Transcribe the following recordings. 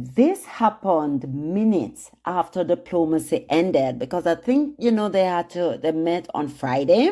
This happened minutes after diplomacy ended because I think, they met on Friday.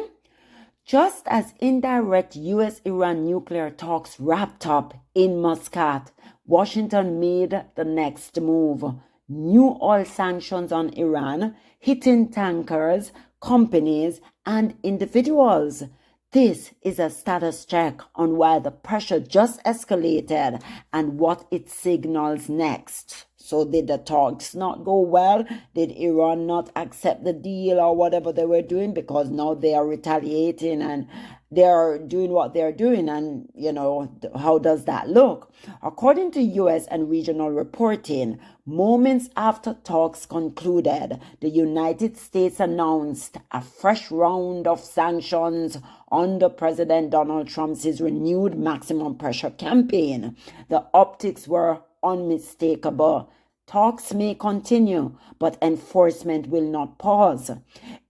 Just as indirect U.S. Iran nuclear talks wrapped up in Muscat, Washington made the next move. New oil sanctions on Iran, hitting tankers, companies, and individuals. This is a status check on why the pressure just escalated and what it signals next. So did the talks not go well? Did Iran not accept the deal or whatever they were doing? Because now they are retaliating and they're doing what they're doing. And, how does that look? According to U.S. and regional reporting, moments after talks concluded, the United States announced a fresh round of sanctions under President Donald Trump's renewed maximum pressure campaign. The optics were unmistakable. Talks may continue, but enforcement will not pause.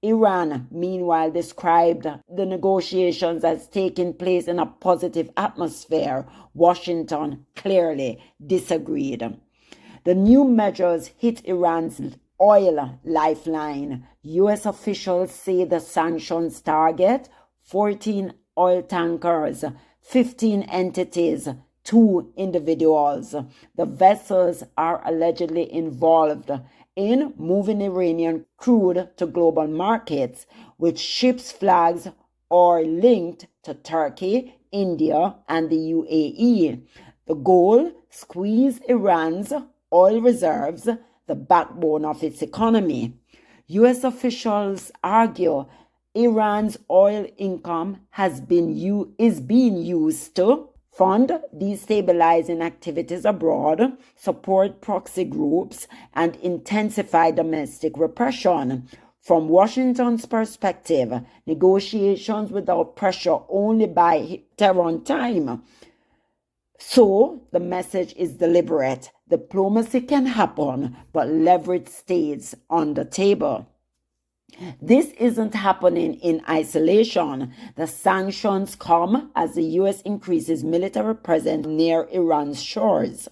Iran, meanwhile, described the negotiations as taking place in a positive atmosphere. Washington clearly disagreed. The new measures hit Iran's oil lifeline. U.S. officials say the sanctions target 14 oil tankers, 15 entities, 2 individuals. The vessels are allegedly involved in moving Iranian crude to global markets, with ships' flags are linked to Turkey, India, and the UAE. The goal: squeeze Iran's oil reserves, the backbone of its economy. U.S. officials argue Iran's oil income is being used to fund destabilizing activities abroad, support proxy groups, and intensify domestic repression. From Washington's perspective, negotiations without pressure only buy Tehran time. So the message is deliberate. Diplomacy can happen, but leverage stays on the table. This isn't happening in isolation. The sanctions come as the U.S. increases military presence near Iran's shores,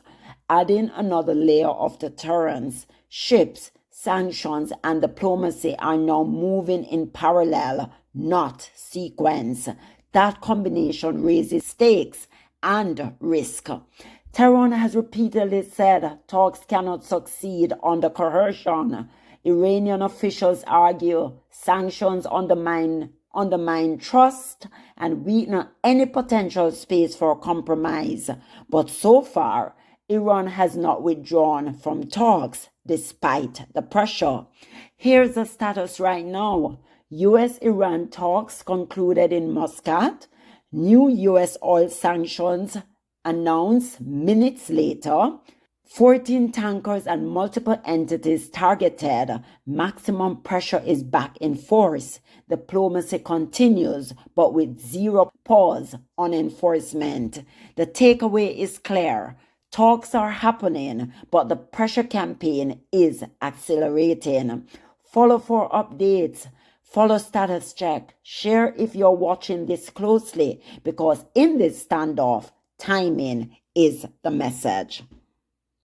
adding another layer of deterrence. Ships, sanctions, and diplomacy are now moving in parallel, not sequence. That combination raises stakes and risk. Tehran has repeatedly said talks cannot succeed under coercion. Iranian officials argue sanctions undermine trust and weaken any potential space for compromise. But so far, Iran has not withdrawn from talks despite the pressure. Here's the status right now. U.S.-Iran talks concluded in Muscat. New U.S. oil sanctions announced minutes later. 14 tankers and multiple entities targeted. Maximum pressure is back in force. Diplomacy continues, but with zero pause on enforcement. The takeaway is clear. Talks are happening, but the pressure campaign is accelerating. Follow for updates. Follow status check. Share if you're watching this closely, because in this standoff, timing is the message.